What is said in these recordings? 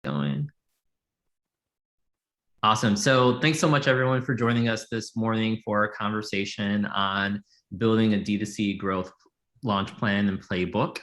Going. Awesome. So thanks so much, everyone, for joining us this morning for a conversation on building a D2C growth launch plan and playbook.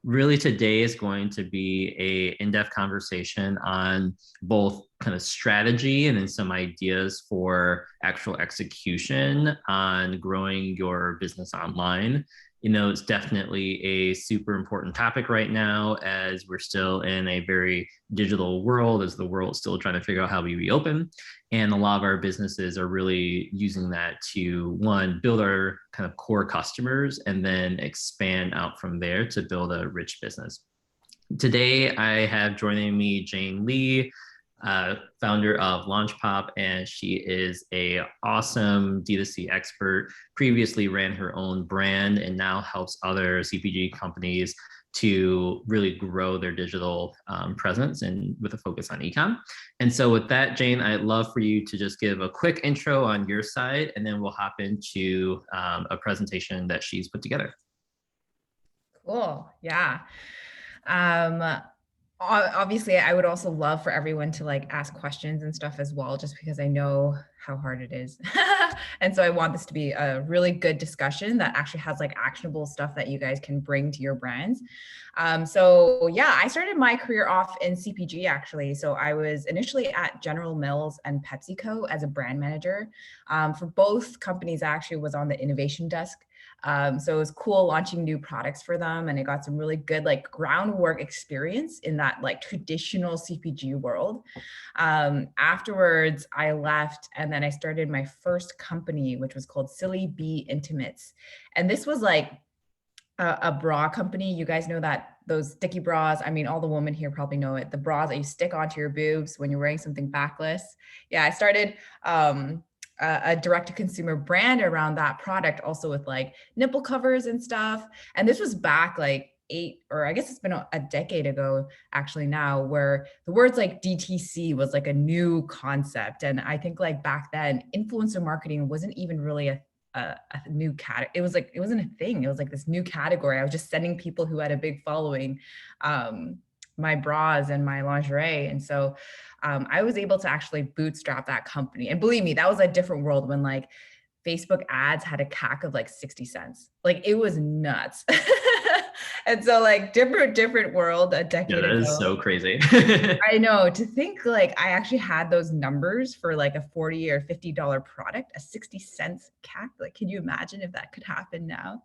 Really, today is going to be a in-depth conversation on both kind of strategy and then some ideas for actual execution on growing your business online. It's definitely a super important topic right now as we're still in a very digital world, as the world's still trying to figure out how we reopen. And a lot of our businesses are really using that to, one, build our kind of core customers and then expand out from there to build a rich business. Today, I have joining me Jane Lee, founder of LaunchPop, and she is a awesome D2C expert. Previously ran her own brand and now helps other CPG companies to really grow their digital presence and with a focus on ecom. And so with that, Jane, I'd love for you to just give a quick intro on your side, and then we'll hop into a presentation that she's put together. Cool. Yeah. Obviously, I would also love for everyone to ask questions and stuff as well, just because I know how hard it is. And so I want this to be a really good discussion that actually has actionable stuff that you guys can bring to your brands. So yeah, I started my career off in CPG actually. So I was initially at General Mills and PepsiCo as a brand manager. For both companies, I actually was on the innovation desk. So it was cool launching new products for them, and I got some really good groundwork experience in that traditional CPG world. Afterwards, I left, and then I started my first company, which was called Silly Bee Intimates, and this was a bra company. You guys know that those sticky bras. I mean, all the women here probably know it. The bras that you stick onto your boobs when you're wearing something backless. Yeah, I started a direct-to-consumer brand around that product, also with nipple covers and stuff. And this was back 8, or I guess it's been a decade ago actually now, where the words DTC was a new concept. And I think back then, influencer marketing wasn't even really a new category. It wasn't a thing. It was this new category. I was just sending people who had a big following my bras and my lingerie. And so I was able to actually bootstrap that company. And believe me, that was a different world when Facebook ads had a CAC of 60 cents. It was nuts. And so different world a decade ago. That is so crazy. I know, to think I actually had those numbers for a $40 or $50 product, a 60 cents CAC. Can you imagine if that could happen now?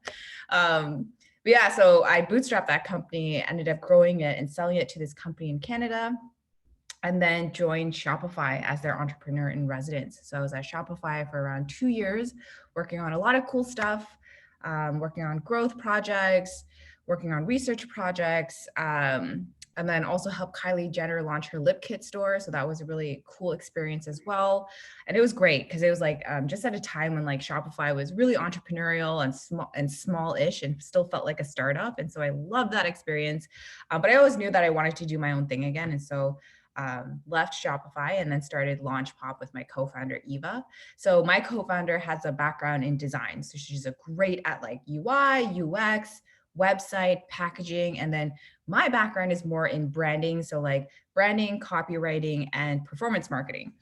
But yeah, so I bootstrapped that company, ended up growing it and selling it to this company in Canada, and then joined Shopify as their entrepreneur in residence. So I was at Shopify for around 2 years, working on a lot of cool stuff, working on growth projects, working on research projects, and then also helped Kylie Jenner launch her lip kit store. So that was a really cool experience as well. And it was great because it was just at a time when Shopify was really entrepreneurial and small-ish and still felt like a startup. And so I loved that experience. But I always knew that I wanted to do my own thing again. And so left Shopify and then started LaunchPop with my co-founder, Eva. So my co-founder has a background in design. So she's a great at UI, UX, website, packaging. And then my background is more in branding. So branding, copywriting, and performance marketing.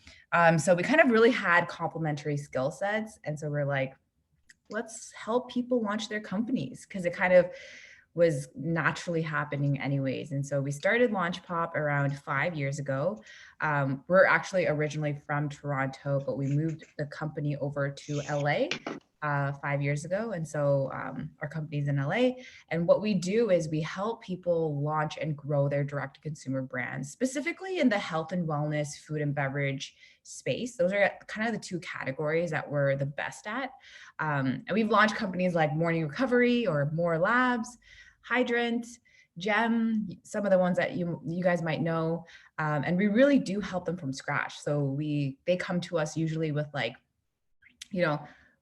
So we kind of really had complementary skill sets. And so we're let's help people launch their companies, because it kind of was naturally happening anyways. And so we started LaunchPop around 5 years ago. We're actually originally from Toronto, but we moved the company over to LA 5 years ago. And so our company's in LA. And what we do is we help people launch and grow their direct-to-consumer brands, specifically in the health and wellness, food and beverage space. Those are kind of the two categories that we're the best at. And we've launched companies like Morning Recovery or More Labs, Hydrate, Gem, some of the ones that you guys might know. And we really do help them from scratch. So they come to us usually with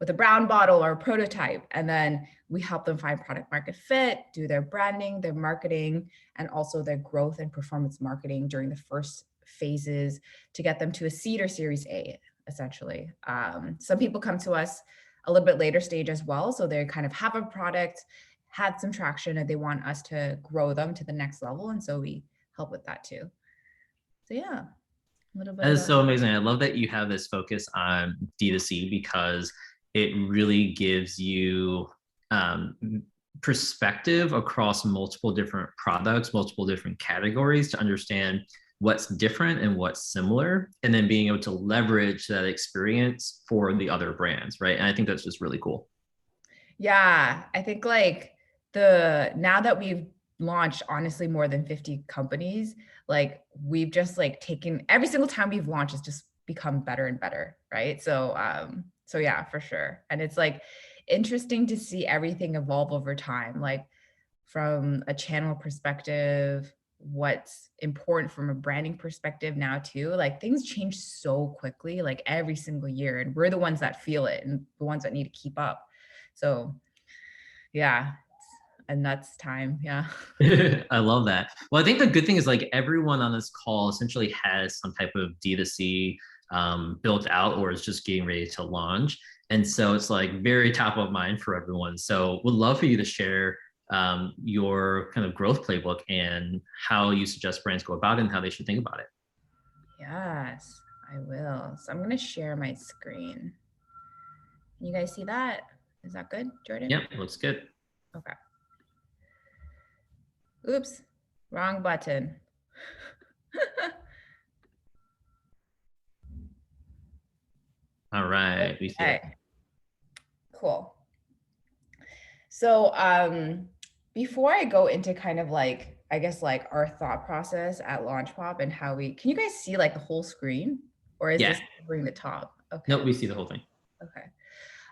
with a brown bottle or a prototype. And then we help them find product market fit, do their branding, their marketing, and also their growth and performance marketing during the first phases to get them to a seed or Series A, essentially. Some people come to us a little bit later stage as well. So they kind of have a product, had some traction, and they want us to grow them to the next level. And so we help with that too. So yeah, a little bit That is about so amazing. I love that you have this focus on D2C because it really gives you um, perspective across multiple different products, multiple different categories to understand what's different and what's similar, and then being able to leverage that experience for the other brands, right? And I think that's just really cool. Yeah, I think like the now that we've launched honestly more than 50 companies, like we've just like taken every single time we've launched it's just become better and better, right? So yeah, for sure. And it's like interesting to see everything evolve over time, like from a channel perspective, what's important from a branding perspective now too. Like things change so quickly, like every single year, and we're the ones that feel it and the ones that need to keep up. So yeah, it's a nuts time. Yeah. I love that. Well, I think the good thing is like everyone on this call essentially has some type of D2C built out or is just getting ready to launch. And so it's like very top of mind for everyone. So would love for you to share your kind of growth playbook and how you suggest brands go about it and how they should think about it. Yes, I will. So I'm going to share my screen. Can you guys see that? Is that good, Jordan? Yep, looks good. Okay. Oops, wrong button. All right, we see it. Okay, cool. So before I go into kind of like, I guess like our thought process at LaunchPop and how can you guys see like the whole screen or is Yeah. this covering the top? Okay. Nope, we see the whole thing. Okay.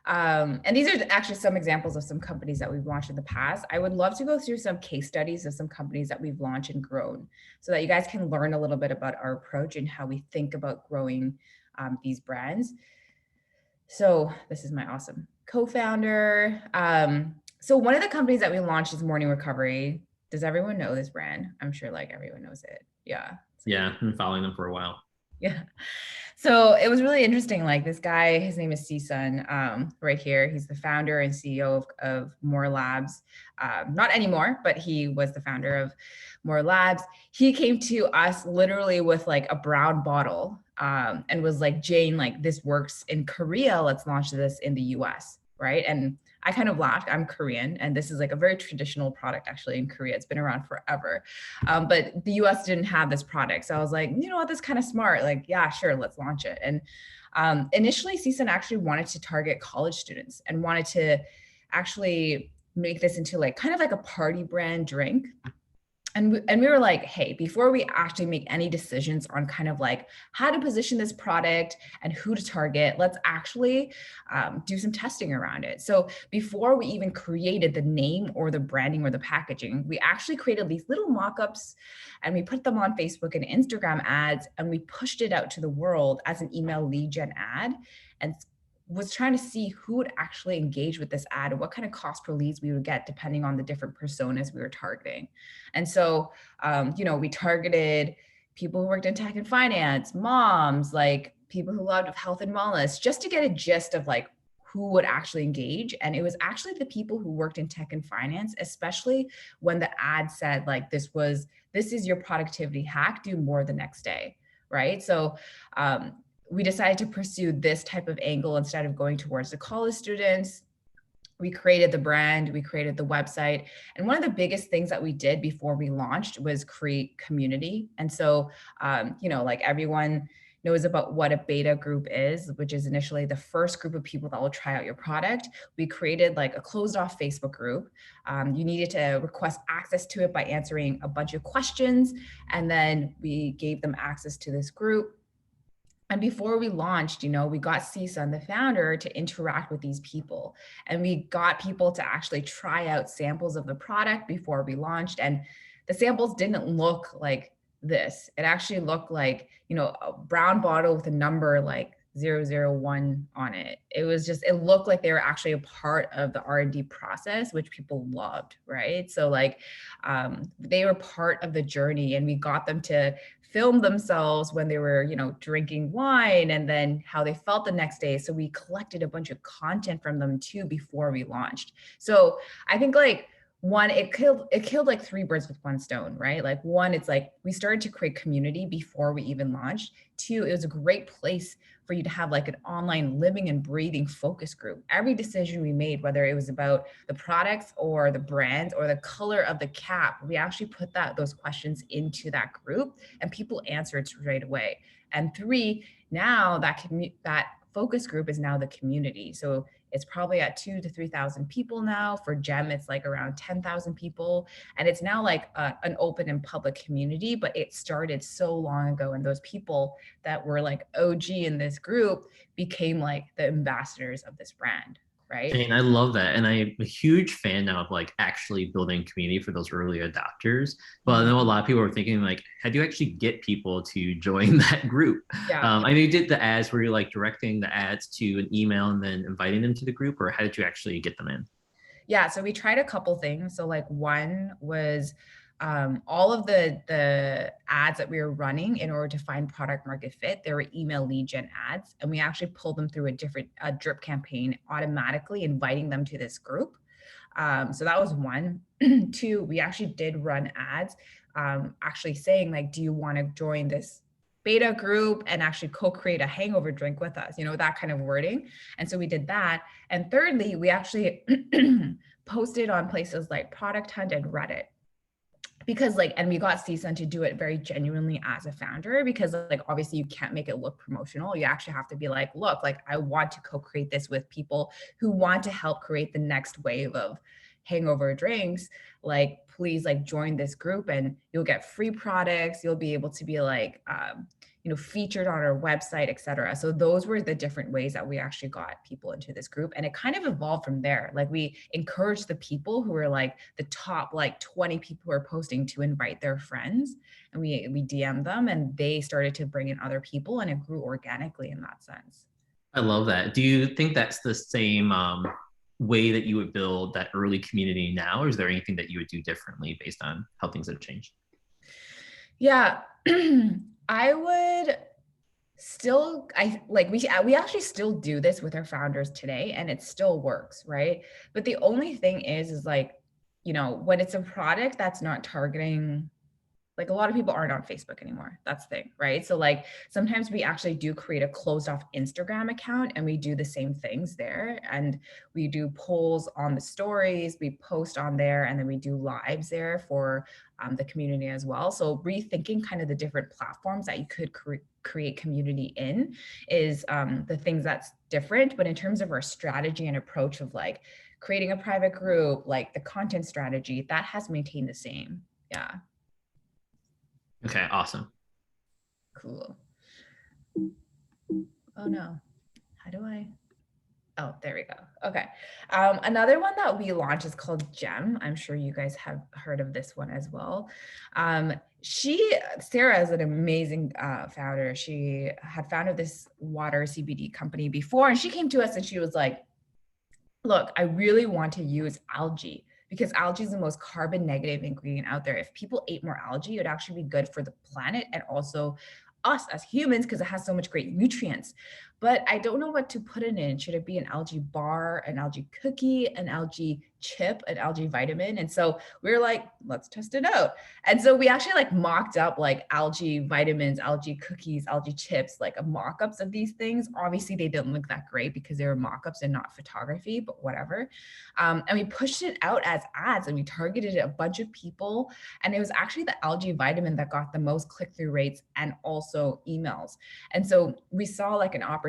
And these are actually some examples of some companies that we've launched in the past. I would love to go through some case studies of some companies that we've launched and grown so that you guys can learn a little bit about our approach and how we think about growing these brands. So this is my awesome co-founder. So one of the companies that we launched is Morning Recovery. Does everyone know this brand? I'm sure like everyone knows it. Yeah. Yeah, I've been following them for a while. Yeah. So it was really interesting. Like this guy, his name is C-Sun, right here. He's the founder and CEO of More Labs. Not anymore, but he was the founder of More Labs. He came to us literally with like a brown bottle and was like, Jane, like this works in Korea. Let's launch this in the US, right? And I kind of laughed. I'm Korean, and this is like a very traditional product actually in Korea. It's been around forever. But the US didn't have this product. So I was like, you know what, that's kind of smart. Like, yeah, sure, let's launch it. And initially, CSUN actually wanted to target college students and wanted to actually make this into like kind of like a party brand drink. And we were like, hey, before we actually make any decisions on kind of like how to position this product and who to target, let's actually do some testing around it. So before we even created the name or the branding or the packaging, we actually created these little mock-ups and we put them on Facebook and Instagram ads, and we pushed it out to the world as an email lead gen ad, and was trying to see who would actually engage with this ad and what kind of cost per leads we would get depending on the different personas we were targeting. And so, we targeted people who worked in tech and finance, moms, like people who loved health and wellness, just to get a gist of like who would actually engage. And it was actually the people who worked in tech and finance, especially when the ad said like, this is your productivity hack, do more the next day, right? So, we decided to pursue this type of angle instead of going towards the college students. We created the brand, we created the website. And one of the biggest things that we did before we launched was create community. And so, like everyone knows about what a beta group is, which is initially the first group of people that will try out your product. We created like a closed off Facebook group. You needed to request access to it by answering a bunch of questions. And then we gave them access to this group. And before we launched, we got CSUN, the founder, to interact with these people. And we got people to actually try out samples of the product before we launched. And the samples didn't look like this. It actually looked like, a brown bottle with a number like 001 on it. It looked like they were actually a part of the R&D process, which people loved, right? So like they were part of the journey, and we got them to film themselves when they were, drinking wine, and then how they felt the next day. So we collected a bunch of content from them too before we launched. So I think like one, it killed like three birds with one stone, right? Like one, it's like we started to create community before we even launched. Two, it was a great place for you to have like an online living and breathing focus group. Every decision we made, whether it was about the products or the brands or the color of the cap, we actually put those questions into that group and people answered right away. And three, now that focus group is now the community. So it's probably at 2,000 to 3,000 people now. For GEM, it's like around 10,000 people. And it's now like an open and public community, but it started so long ago. And those people that were like OG in this group became like the ambassadors of this brand, right? Jane, I love that. And I'm a huge fan now of like actually building community for those early adopters. But I know a lot of people are thinking like, how do you actually get people to join that group? Yeah. I know you did the ads where you're like directing the ads to an email and then inviting them to the group, or how did you actually get them in? Yeah, so we tried a couple things. So like one was all of the ads that we were running in order to find product market fit, they were email lead gen ads. And we actually pulled them through a drip campaign, automatically inviting them to this group. So that was one. Two, we actually did run ads actually saying like, do you want to join this beta group and actually co-create a hangover drink with us, that kind of wording. And so we did that. And thirdly, we actually posted on places like Product Hunt and Reddit, because and we got CSUN to do it very genuinely as a founder, because like obviously you can't make it look promotional. You actually have to be like, look, like I want to co-create this with people who want to help create the next wave of hangover drinks. Like please like join this group and you'll get free products. You'll be able to be like featured on our website, etc. So those were the different ways that we actually got people into this group. And it kind of evolved from there. Like we encouraged the people who were like the top like 20 people who are posting to invite their friends. And we DM'd them and they started to bring in other people and it grew organically in that sense. I love that. Do you think that's the same way that you would build that early community now? Or is there anything that you would do differently based on how things have changed? Yeah. I would still, we actually still do this with our founders today and it still works, right? But the only thing is like, when it's a product that's not targeting, like a lot of people aren't on Facebook anymore. That's the thing, right? So like sometimes we actually do create a closed off Instagram account and we do the same things there. And we do polls on the stories, we post on there, and then we do lives there for the community as well. So rethinking kind of the different platforms that you could create community in is the things that's different. But in terms of our strategy and approach of like creating a private group, like the content strategy, that has maintained the same. Yeah. Okay, awesome. Cool. Oh no, how do I? Oh, there we go. Okay. Another one that we launched is called GEM. I'm sure you guys have heard of this one as well. Sarah is an amazing founder. She had founded this water CBD company before, and she came to us and she was like, look, I really want to use algae, because algae is the most carbon negative ingredient out there. If people ate more algae, it would actually be good for the planet and also us as humans, because it has so much great nutrients. But I don't know what to put it in. Should it be an algae bar, an algae cookie, an algae chip, an algae vitamin? And so we were like, let's test it out. And so we actually like mocked up like algae vitamins, algae cookies, algae chips, like mock-ups of these things. Obviously they didn't look that great because they were mock-ups and not photography, but whatever. And we pushed it out as ads and we targeted a bunch of people. And it was actually the algae vitamin that got the most click-through rates and also emails. And so we saw like an opportunity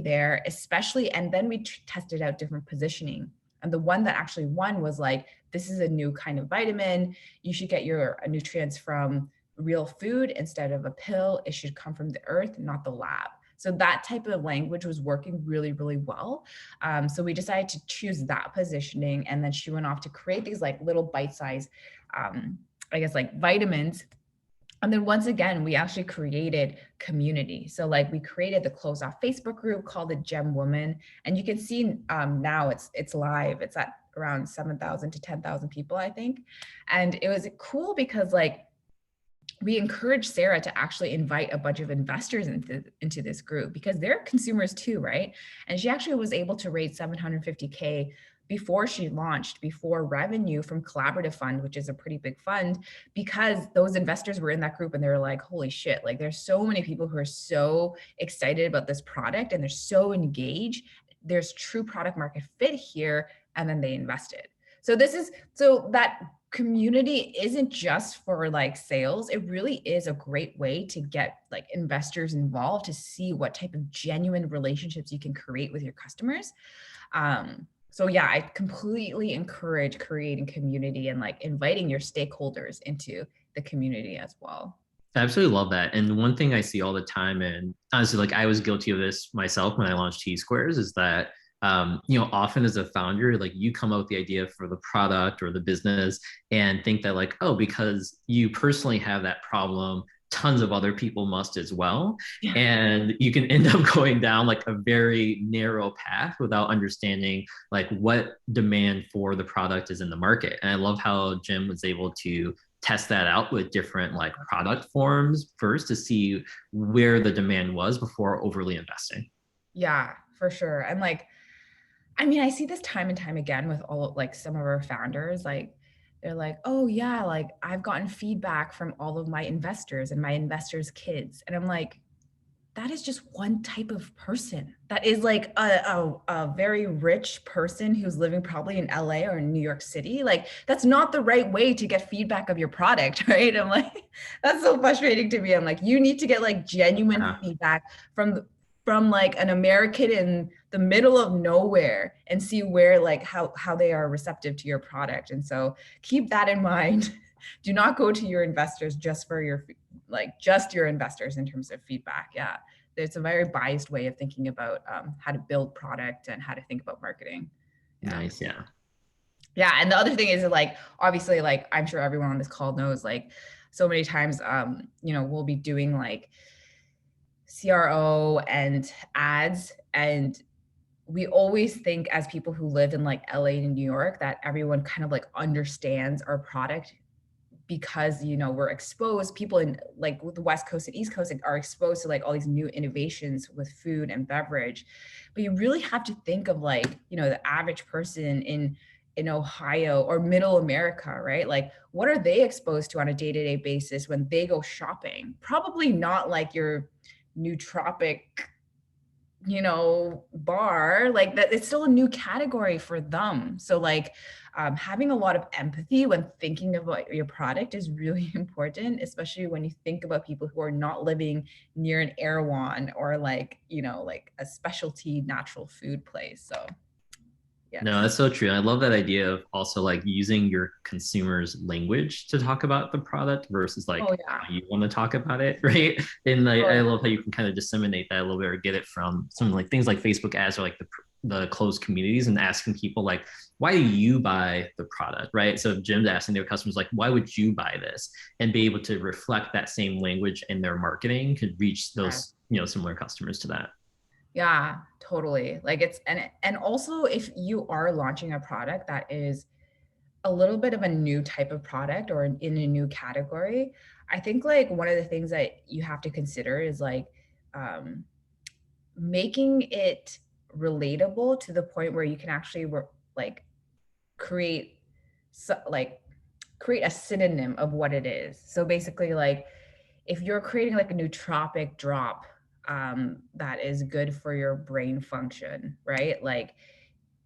there, especially, and then we tested out different positioning. And the one that actually won was like, this is a new kind of vitamin. You should get your nutrients from real food instead of a pill. It should come from the earth, not the lab. So that type of language was working really, really well. So we decided to choose that positioning. And then she went off to create these like little bite-sized, like vitamins. And then once again, we actually created community. So like we created the closed off Facebook group called the Gem Woman. And you can see now it's live. It's at around 7,000 to 10,000 people, I think. And it was cool because like we encouraged Sarah to actually invite a bunch of investors into this group, because they're consumers too, right? And she actually was able to raise $750K before she launched, before revenue from Collaborative Fund, which is a pretty big fund, because those investors were in that group and they were like, holy shit, like there's so many people who are so excited about this product and they're so engaged. There's true product market fit here. And then they invested. So so that community isn't just for like sales. It really is a great way to get like investors involved to see what type of genuine relationships you can create with your customers. So yeah, I completely encourage creating community and like inviting your stakeholders into the community as well. I absolutely love that. And one thing I see all the time, and honestly, like I was guilty of this myself when I launched T Squares, is that often as a founder, like you come up with the idea for the product or the business and think that like, oh, because you personally have that problem, tons of other people must as well. Yeah. And you can end up going down like a very narrow path without understanding like what demand for the product is in the market. And I love how Jim was able to test that out with different like product forms first to see where the demand was before overly investing. Yeah, for sure. And like, I mean, I see this time and time again with all of like some of our founders, like they're like, oh yeah, like I've gotten feedback from all of my investors and my investors' kids. And I'm like, that is just one type of person. That is like a very rich person who's living probably in LA or in New York City. Like that's not the right way to get feedback of your product, right? I'm like, that's so frustrating to me. I'm like, you need to get like genuine feedback from like an American in the middle of nowhere and see where like how they are receptive to your product. And so keep that in mind. Do not go to your investors just for your just your investors in terms of feedback. Yeah, it's a very biased way of thinking about how to build product and how to think about marketing. Yeah. Nice. Yeah. Yeah. And the other thing is like, obviously, like I'm sure everyone on this call knows, like so many times, we'll be doing like CRO and ads, and we always think as people who live in like LA and New York that everyone kind of like understands our product because we're exposed, people in like with the West Coast and East Coast are exposed to like all these new innovations with food and beverage. But you really have to think of like the average person in Ohio or middle America, right? Like what are they exposed to on a day-to-day basis when they go shopping? Probably not like your nootropic bar, like that. It's still a new category for them. So like having a lot of empathy when thinking about your product is really important, especially when you think about people who are not living near an Erewhon or like like a specialty natural food place. So yeah. No, that's so true. I love that idea of also like using your consumer's language to talk about the product versus like how you want to talk about it, right? And I love how you can kind of disseminate that a little bit or get it from some like things like Facebook ads or like the closed communities and asking people like, why do you buy the product, right? So if Jim's asking their customers like, why would you buy this? And be able to reflect that same language in their marketing could reach those, similar customers to that. Yeah, totally. Like and also if you are launching a product that is a little bit of a new type of product or in a new category, I think like one of the things that you have to consider is like making it relatable to the point where you can actually like create create a synonym of what it is. So basically like if you're creating like a nootropic drop that is good for your brain function, right? Like,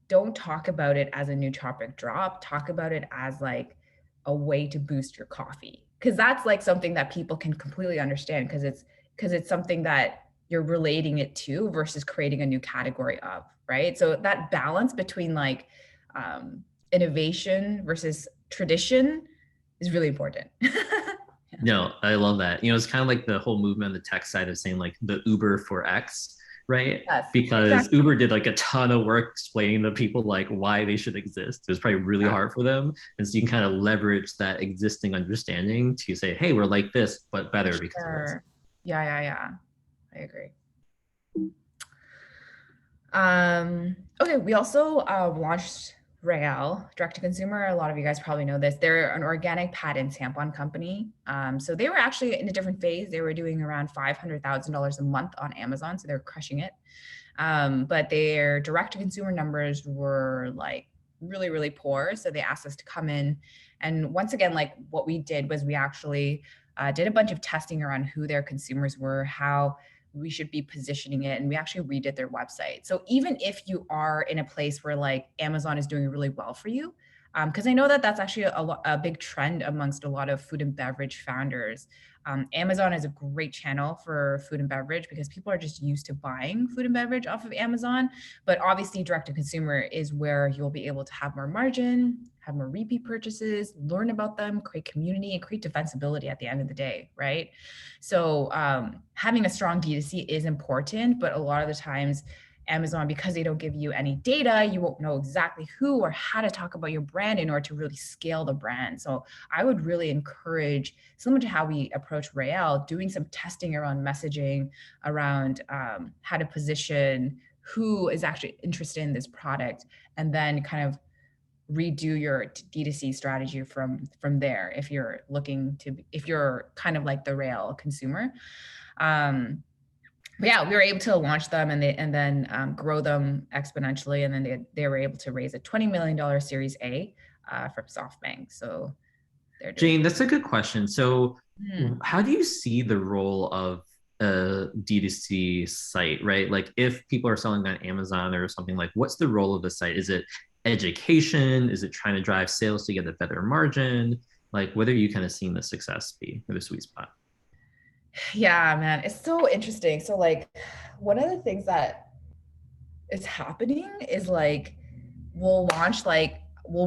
don't talk about it as a nootropic drop. Talk about it as like a way to boost your coffee, because that's like something that people can completely understand because it's something that you're relating it to versus creating a new category of, right? So that balance between like innovation versus tradition is really important. No, I love that. It's kind of like the whole movement on the tech side of saying like the Uber for X, right? Yes, Because exactly. Uber did like a ton of work explaining to people like why they should exist. It was probably really hard for them. And so you can kind of leverage that existing understanding to say, hey, we're like this, but better because of this. Yeah. I agree. Okay, we also launched Rael, direct to consumer. A lot of you guys probably know this. They're an organic pad and tampon company. So they were actually in a different phase. They were doing around $500,000 a month on Amazon, so they're crushing it. But their direct to consumer numbers were like really, really poor. So they asked us to come in. And once again, like what we did was we actually did a bunch of testing around who their consumers were, how we should be positioning it. And we actually redid their website. So even if you are in a place where like Amazon is doing really well for you, because I know that that's actually a big trend amongst a lot of food and beverage founders. Amazon is a great channel for food and beverage because people are just used to buying food and beverage off of Amazon. But obviously, direct to consumer is where you'll be able to have more margin, have more repeat purchases, learn about them, create community, and create defensibility at the end of the day, right? So having a strong D2C is important, but a lot of the times Amazon, because they don't give you any data, you won't know exactly who or how to talk about your brand in order to really scale the brand. So I would really encourage, similar to how we approach Rael, doing some testing around messaging, around how to position who is actually interested in this product, and then kind of redo your D2C strategy from there if you're looking to, if you're kind of like the Rael consumer. But yeah, we were able to launch them and then grow them exponentially. And then they were able to raise a $20 million Series A from SoftBank. So they're doing. Jane, that's a good question. So, Hmm. how do you see the role of a D2C site, right? Like, if people are selling on Amazon or something, like, what's the role of the site? Is it education? Is it trying to drive sales to get a better margin? Like, what are you kind of seeing the success be or the sweet spot? Yeah, man, it's so interesting. So like, one of the things that is happening is like we'll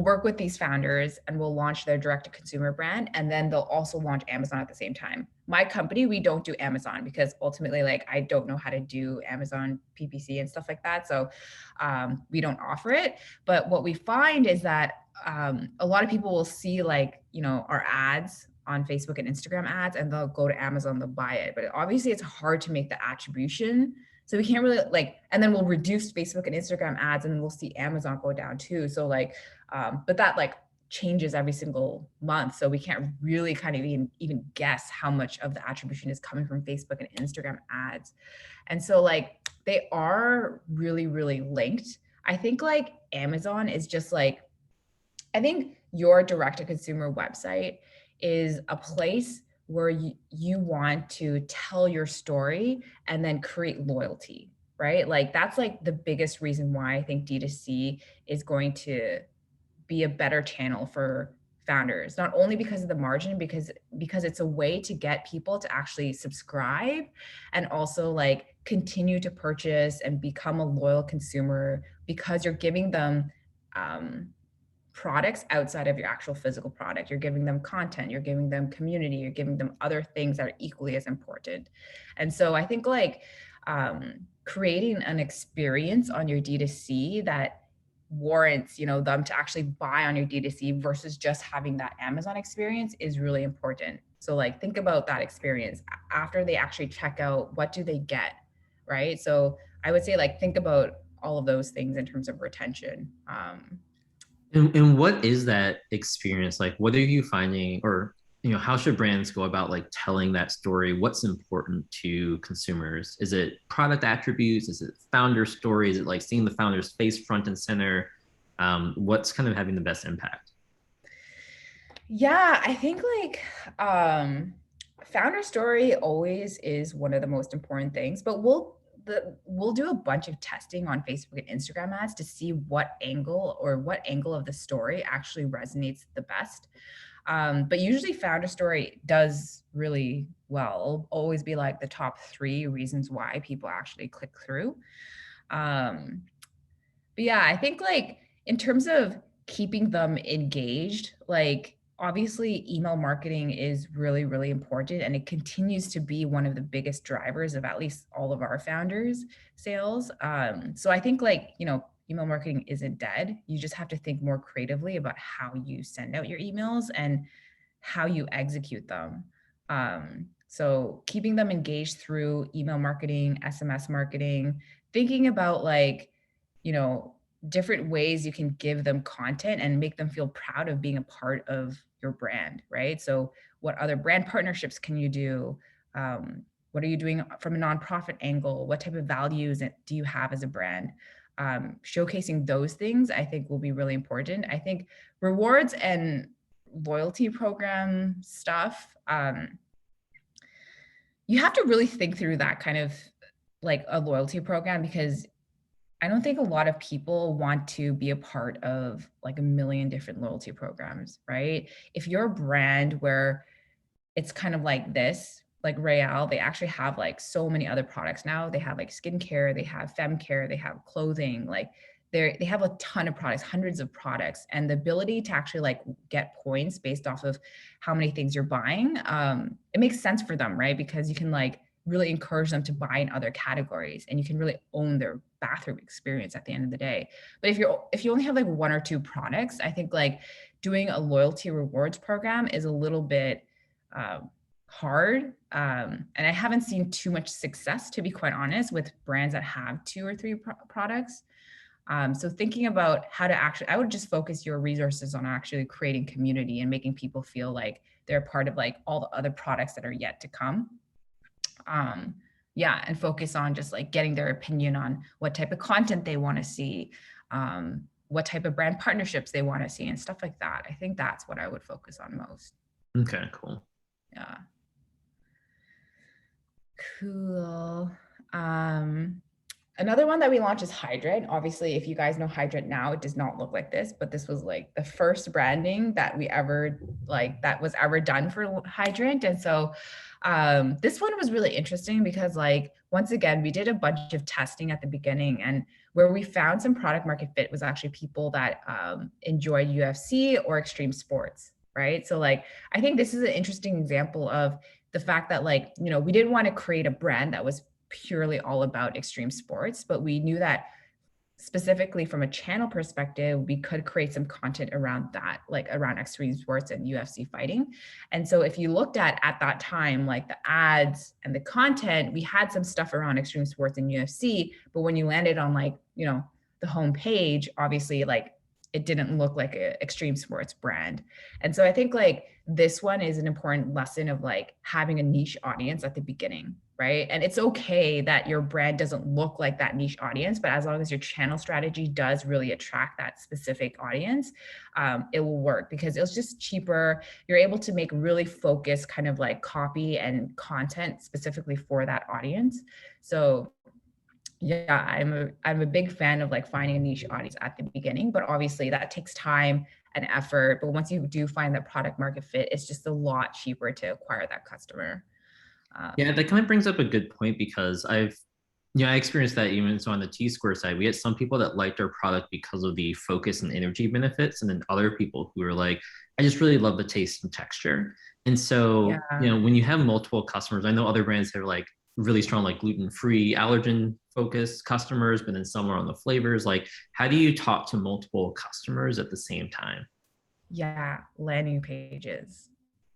work with these founders and we'll launch their direct to consumer brand, and then they'll also launch Amazon at the same time. My company, we don't do Amazon because ultimately like I don't know how to do Amazon PPC and stuff like that, so we don't offer it. But what we find is that a lot of people will see like, you know, our ads on Facebook and Instagram ads, and they'll go to Amazon, they'll buy it, but obviously it's hard to make the attribution. So we can't really like, and then we'll reduce Facebook and Instagram ads, and then we'll see Amazon go down too. So like, but that like changes every single month. So we can't really kind of even guess how much of the attribution is coming from Facebook and Instagram ads. And so like they are really, really linked. I think like Amazon is just like, I think your direct to consumer website is a place where you want to tell your story and then create loyalty, right? Like that's like the biggest reason why I think D2C is going to be a better channel for founders, not only because of the margin, because it's a way to get people to actually subscribe and also like continue to purchase and become a loyal consumer, because you're giving them products outside of your actual physical product. You're giving them content, you're giving them community, you're giving them other things that are equally as important. And so I think like creating an experience on your D2C that warrants, you know, them to actually buy on your D2C versus just having that Amazon experience is really important. So like think about that experience after they actually check out, what do they get, right? So I would say like think about all of those things in terms of retention. And what is that experience like? What are you finding, or how should brands go about like telling that story? What's important to consumers? Is it product attributes? Is it founder story? Is it like seeing the founder's face front and center? What's kind of having the best impact? Yeah, I think like founder story always is one of the most important things, but we'll do a bunch of testing on Facebook and Instagram ads to see what angle of the story actually resonates the best. But usually founder story does really well. It'll always be like the top 3 reasons why people actually click through. Um, but yeah, I think like in terms of keeping them engaged, like obviously email marketing is really, really important. And it continues to be one of the biggest drivers of at least all of our founders' sales. So I think like, you know, email marketing isn't dead. You just have to think more creatively about how you send out your emails and how you execute them. So keeping them engaged through email marketing, SMS marketing, thinking about like, you know, different ways you can give them content and make them feel proud of being a part of your brand, right? So what other brand partnerships can you do? What are you doing from a nonprofit angle? What type of values do you have as a brand? showcasing those things, I think will be really important. I think rewards and loyalty program stuff, you have to really think through that kind of like a loyalty program, because I don't think a lot of people want to be a part of like a million different loyalty programs, right? If you're a brand where it's kind of like this, like Real, they actually have like so many other products now. They have like skincare, they have fem care, they have clothing, like they have a ton of products, hundreds of products, and the ability to actually like get points based off of how many things you're buying, it makes sense for them, right? Because you can like really encourage them to buy in other categories, and you can really own their bathroom experience at the end of the day. But if you only have like one or two products, I think like doing a loyalty rewards program is a little bit hard. And I haven't seen too much success, to be quite honest, with brands that have two or three products. So thinking about how to actually, I would just focus your resources on actually creating community and making people feel like they're part of like all the other products that are yet to come. Yeah, and focus on just like getting their opinion on what type of content they want to see, what type of brand partnerships they want to see, and stuff like that. I think that's what I would focus on most. Okay, cool. Yeah. Cool. Another one that we launched is Hydrate. Obviously, if you guys know Hydrate now, it does not look like this, but this was like the first branding that we ever that was ever done for Hydrate. And so this one was really interesting because like, once again, we did a bunch of testing at the beginning, and where we found some product market fit was actually people that enjoyed UFC or extreme sports, right? So like, I think this is an interesting example of the fact that like, you know, we didn't want to create a brand that was purely all about extreme sports, but we knew that specifically from a channel perspective, we could create some content around that, like around extreme sports and UFC fighting. And so if you looked at that time, like the ads and the content, we had some stuff around extreme sports and UFC, but when you landed on like, you know, the home page, obviously like it didn't look like an extreme sports brand. And so I think like this one is an important lesson of like having a niche audience at the beginning, right? And it's okay that your brand doesn't look like that niche audience, but as long as your channel strategy does really attract that specific audience, it will work because it's just cheaper. You're able to make really focused kind of like copy and content specifically for that audience. So yeah, I'm a big fan of like finding a niche audience at the beginning, but obviously that takes time and effort. But once you do find that product market fit, it's just a lot cheaper to acquire that customer. Yeah, that kind of brings up a good point because I experienced that even so on the T-Square side. We had some people that liked our product because of the focus and energy benefits, and then other people who were like, I just really love the taste and texture. And so, Yeah. when you have multiple customers, I know other brands have like really strong, like gluten-free, allergen focused customers, but then some are on the flavors. Like, how do you talk to multiple customers at the same time? Yeah, landing pages.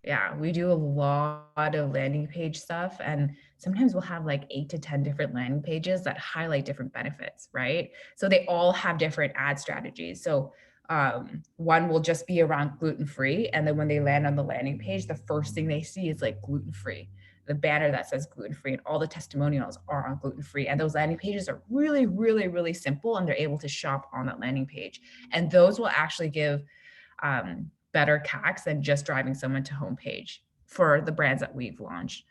Yeah, we do a lot of landing page stuff, and sometimes we'll have like 8 to 10 different landing pages that highlight different benefits, right? So they all have different ad strategies. So one will just be around gluten-free, and then when they land on the landing page, the first thing they see is like gluten-free, the banner that says gluten-free, and all the testimonials are on gluten-free. And those landing pages are really, really, really simple, and they're able to shop on that landing page. And those will actually give better CACs than just driving someone to homepage for the brands that we've launched.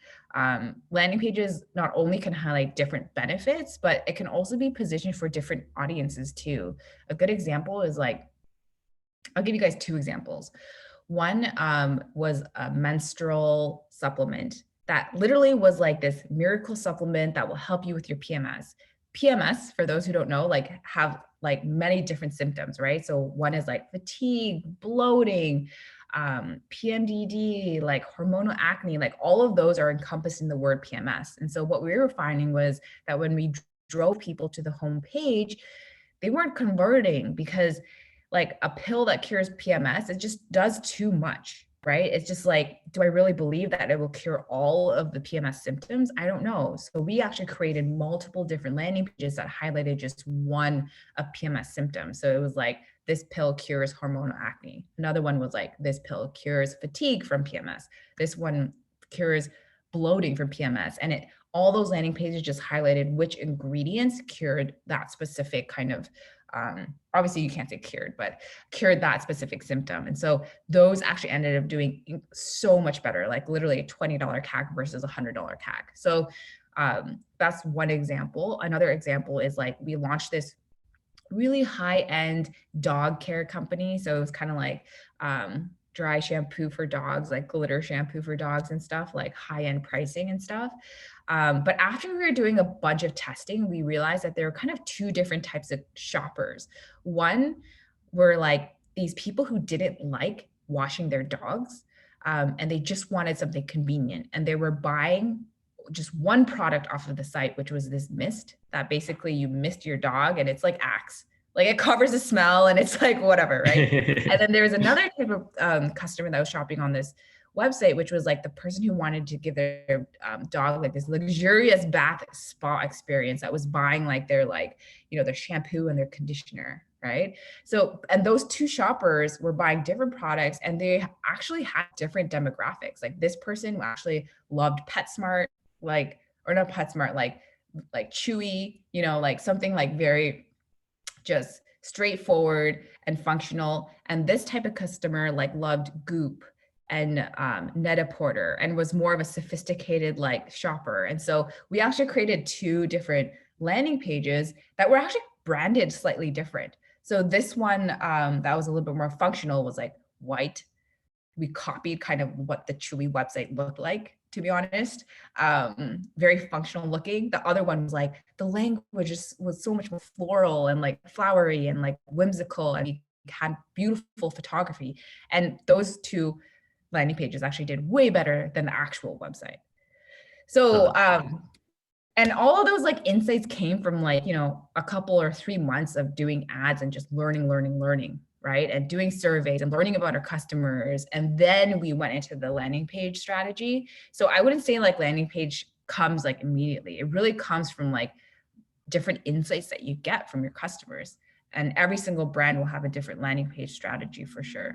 Landing pages not only can highlight different benefits, but it can also be positioned for different audiences too. A good example is like, I'll give you guys two examples. One was a menstrual supplement that literally was like this miracle supplement that will help you with your PMS. PMS, for those who don't know, like have like many different symptoms, right? So one is like fatigue, bloating, PMDD, like hormonal acne, like all of those are encompassed in the word PMS. And so what we were finding was that when we drove people to the homepage, they weren't converting because like a pill that cures PMS, it just does too much, right? It's just like, do I really believe that it will cure all of the PMS symptoms? I don't know. So we actually created multiple different landing pages that highlighted just one of PMS symptoms. So it was like, this pill cures hormonal acne. Another one was like, this pill cures fatigue from PMS. This one cures bloating from PMS. And it all those landing pages just highlighted which ingredients cured that specific kind of, obviously you can't say cured, but cured that specific symptom. And so those actually ended up doing so much better, like literally a $20 CAC versus a $100 CAC. So that's one example. Another example is like we launched this really high-end dog care company. So it was kind of like dry shampoo for dogs, like glitter shampoo for dogs and stuff, like high-end pricing and stuff. But after we were doing a bunch of testing, we realized that there were kind of two different types of shoppers. One were like these people who didn't like washing their dogs, and they just wanted something convenient, and they were buying just one product off of the site, which was this mist that basically you mist your dog and it's like Axe. Like it covers the smell and it's like whatever, right? And then there was another type of customer that was shopping on this website, which was like the person who wanted to give their dog like this luxurious bath spa experience, that was buying like their their shampoo and their conditioner, right? So, and those two shoppers were buying different products and they actually had different demographics. Like this person actually loved PetSmart, or not PetSmart, like Chewy, like something like very just straightforward and functional. And this type of customer like loved Goop and Net-a-Porter and was more of a sophisticated like shopper. And so we actually created two different landing pages that were actually branded slightly different. So this one that was a little bit more functional was like white. We copied kind of what the Chewy website looked like, to be honest, very functional looking. The other one was like, the language was so much more floral and like flowery and like whimsical, and we had beautiful photography. And those two landing pages actually did way better than the actual website. So, and all of those like insights came from like, a couple or 3 months of doing ads and just learning, right? And doing surveys and learning about our customers. And then we went into the landing page strategy. So I wouldn't say like landing page comes like immediately. It really comes from like different insights that you get from your customers. And every single brand will have a different landing page strategy for sure.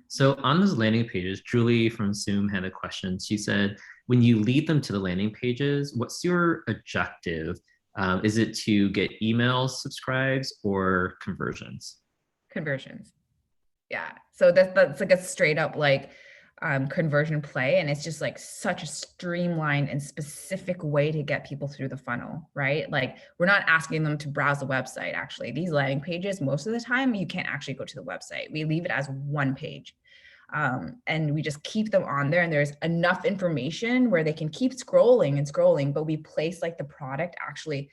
So on those landing pages, Julie from Zoom had a question. She said, when you lead them to the landing pages, what's your objective? Is it to get emails, subscribes, or conversions? Conversions. Yeah. So that's like a straight up like conversion play. And it's just like such a streamlined and specific way to get people through the funnel, right? Like we're not asking them to browse the website. Actually, these landing pages, most of the time, you can't actually go to the website. We leave it as one page. And we just keep them on there, and there's enough information where they can keep scrolling and scrolling, but we place like the product actually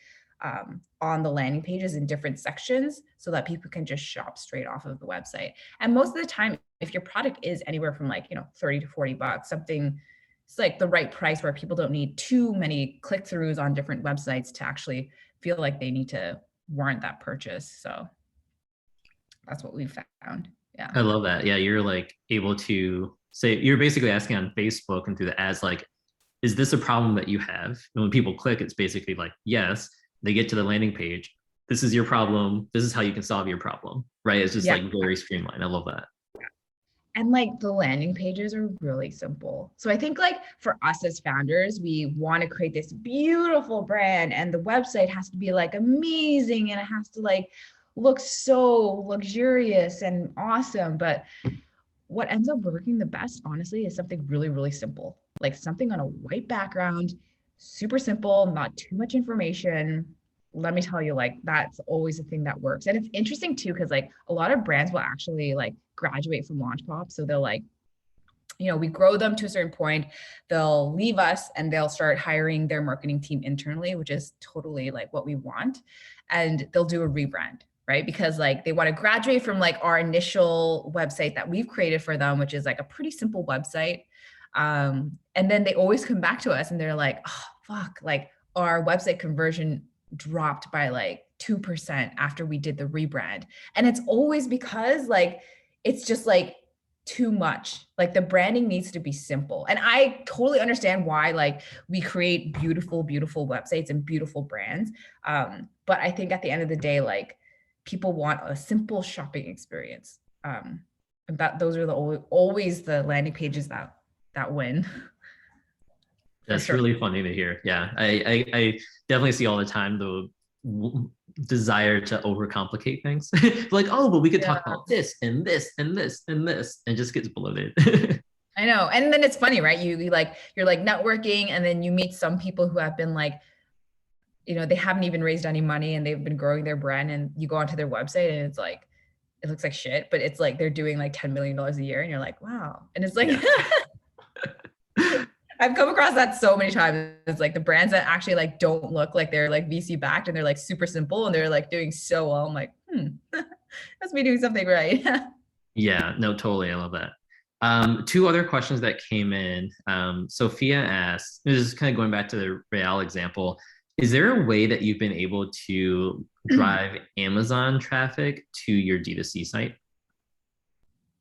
on the landing pages in different sections so that people can just shop straight off of the website. And most of the time, if your product is anywhere from like, 30 to 40 bucks, something, it's like the right price where people don't need too many click-throughs on different websites to actually feel like they need to warrant that purchase. So that's what we've found. Yeah. I love that. Yeah, you're like able to say, you're basically asking on Facebook and through the ads, like, is this a problem that you have? And when people click, it's basically like, yes. They get to the landing page. This is your problem. This is how you can solve your problem, right? It's just like very streamlined. I love that. And like the landing pages are really simple. So I think like for us as founders, we want to create this beautiful brand, and the website has to be like amazing, and it has to like look so luxurious and awesome. But what ends up working the best, honestly, is something really, really simple, like something on a white background, super simple, not too much information. Let me tell you, like that's always a thing that works. And it's interesting too, because like a lot of brands will actually like graduate from Launch Pop. So they'll like, we grow them to a certain point, they'll leave us and they'll start hiring their marketing team internally, which is totally like what we want. And they'll do a rebrand, right? Because like they want to graduate from like our initial website that we've created for them, which is like a pretty simple website. And then they always come back to us and they're like, oh, fuck, like our website conversion dropped by like 2% after we did the rebrand. And it's always because like, it's just like too much. Like the branding needs to be simple. And I totally understand why like we create beautiful, beautiful websites and beautiful brands. But I think at the end of the day, like people want a simple shopping experience. And those are always the landing pages that win. for That's sure. really funny to hear. Yeah, I definitely see all the time the desire to overcomplicate things. Like, oh, but we could talk Yeah, about this and this and this and this, and just gets bloated. I know. And then it's funny, right? You like you're like networking, and then you meet some people who have been like, they haven't even raised any money and they've been growing their brand, and you go onto their website and it's like it looks like shit, but it's like they're doing like $10 million a year, and you're like, wow. And it's like Yeah. I've come across that so many times. It's like the brands that actually like don't look like they're like VC backed, and they're like super simple, and they're like doing so well. I'm like, that's me doing something right. Yeah, no, totally. I love that. Two other questions that came in. Sophia asked, this is kind of going back to the Real example. Is there a way that you've been able to drive Amazon traffic to your D2C site?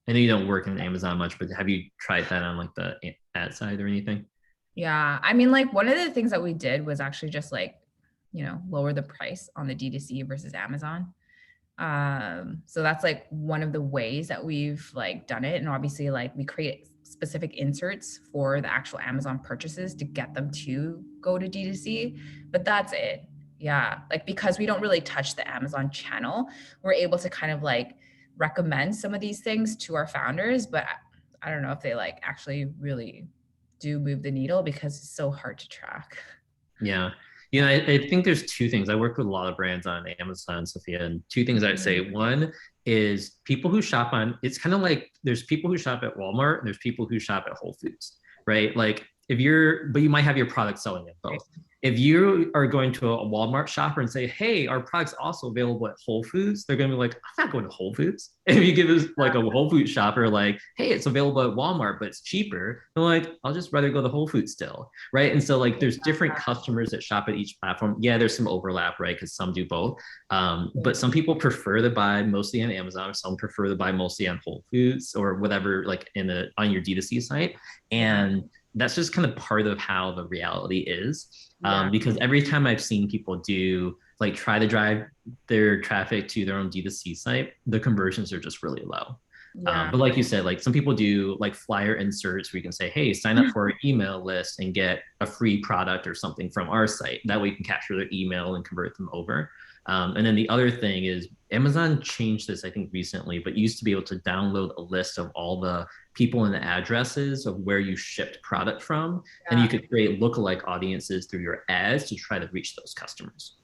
I know you don't work in Amazon much, but have you tried that on like the ad side or anything? Yeah. I mean, like one of the things that we did was actually just like, lower the price on the D2C versus Amazon. So that's like one of the ways that we've like done it. And obviously like we create specific inserts for the actual Amazon purchases to get them to go to D2C, but that's it. Yeah. Like, because we don't really touch the Amazon channel, we're able to kind of like recommend some of these things to our founders, but I don't know if they like actually really do move the needle because it's so hard to track. Yeah. I think there's two things. I work with a lot of brands on Amazon, Sophia, and two things I'd say. One is people who shop on, it's kind of like there's people who shop at Walmart and there's people who shop at Whole Foods, right? Like but you might have your product selling at both. If you are going to a Walmart shopper and say, hey, our product's also available at Whole Foods, they're going to be like, I'm not going to Whole Foods. And if you give us like a Whole Foods shopper, like, hey, it's available at Walmart, but it's cheaper, they're like, I'll just rather go to Whole Foods still. Right. And so like there's different customers that shop at each platform. Yeah, there's some overlap, right? Because some do both. But some people prefer to buy mostly on Amazon, some prefer to buy mostly on Whole Foods or whatever, like on your D2C site. And that's just kind of part of how the reality is. Because every time I've seen people try to drive their traffic to their own D2C site, the conversions are just really low. Yeah. But like you said, like some people do like flyer inserts where you can say, hey, sign up for our email list and get a free product or something from our site. That way you can capture their email and convert them over. And then the other thing is Amazon changed this, I think, recently, but used to be able to download a list of all the people and the addresses of where you shipped product from. And you could create lookalike audiences through your ads to try to reach those customers.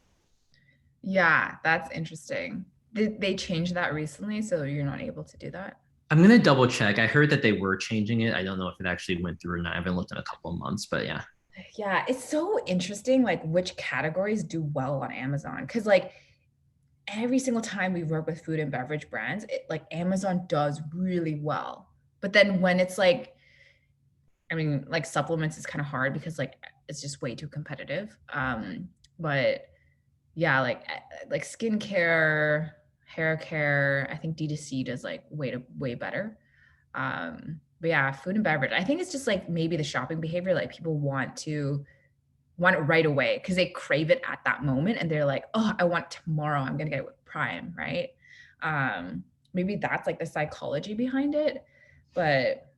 Yeah, that's interesting. Did they change that recently so you're not able to do that? I'm going to double check. I heard that they were changing it. I don't know if it actually went through or not. I haven't looked in a couple of months, but yeah. Yeah, it's so interesting, like which categories do well on Amazon. Because like every single time we work with food and beverage brands, like Amazon does really well. But then when it's like, I mean, like supplements is kind of hard because like it's just way too competitive. But yeah, like skincare, hair care, I think D2C does like way better. But yeah, food and beverage. I think it's just like maybe the shopping behavior, like people want it right away because they crave it at that moment, and they're like, oh, I want tomorrow. I'm gonna get it with Prime, right? Maybe that's like the psychology behind it. But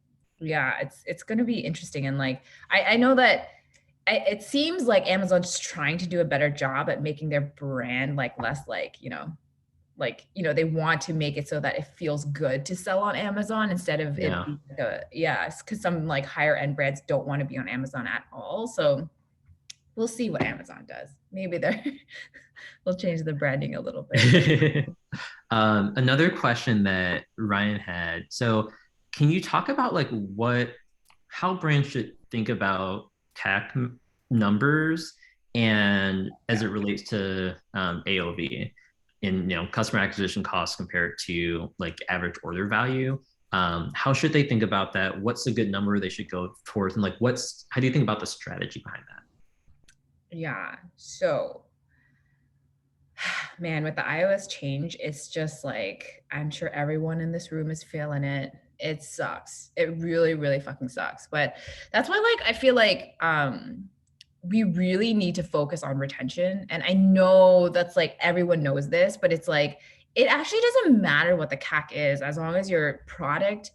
yeah, it's gonna be interesting. And like I know that it seems like Amazon's trying to do a better job at making their brand like less they want to make it so that it feels good to sell on Amazon instead of it being because some like higher end brands don't want to be on Amazon at all. So we'll see what Amazon does. Maybe they'll change the branding a little bit. Another question that Ryan had. So can you talk about like how brands should think about CAC numbers and as it relates to AOV in customer acquisition costs compared to like average order value? How should they think about that? What's a good number they should go towards, and like how do you think about the strategy behind that? Yeah. So, man, with the iOS change, it's just like I'm sure everyone in this room is feeling it. It sucks. It really, really fucking sucks. But that's why, like, I feel like we really need to focus on retention. And I know that's like everyone knows this, but it's like it actually doesn't matter what the CAC is as long as your product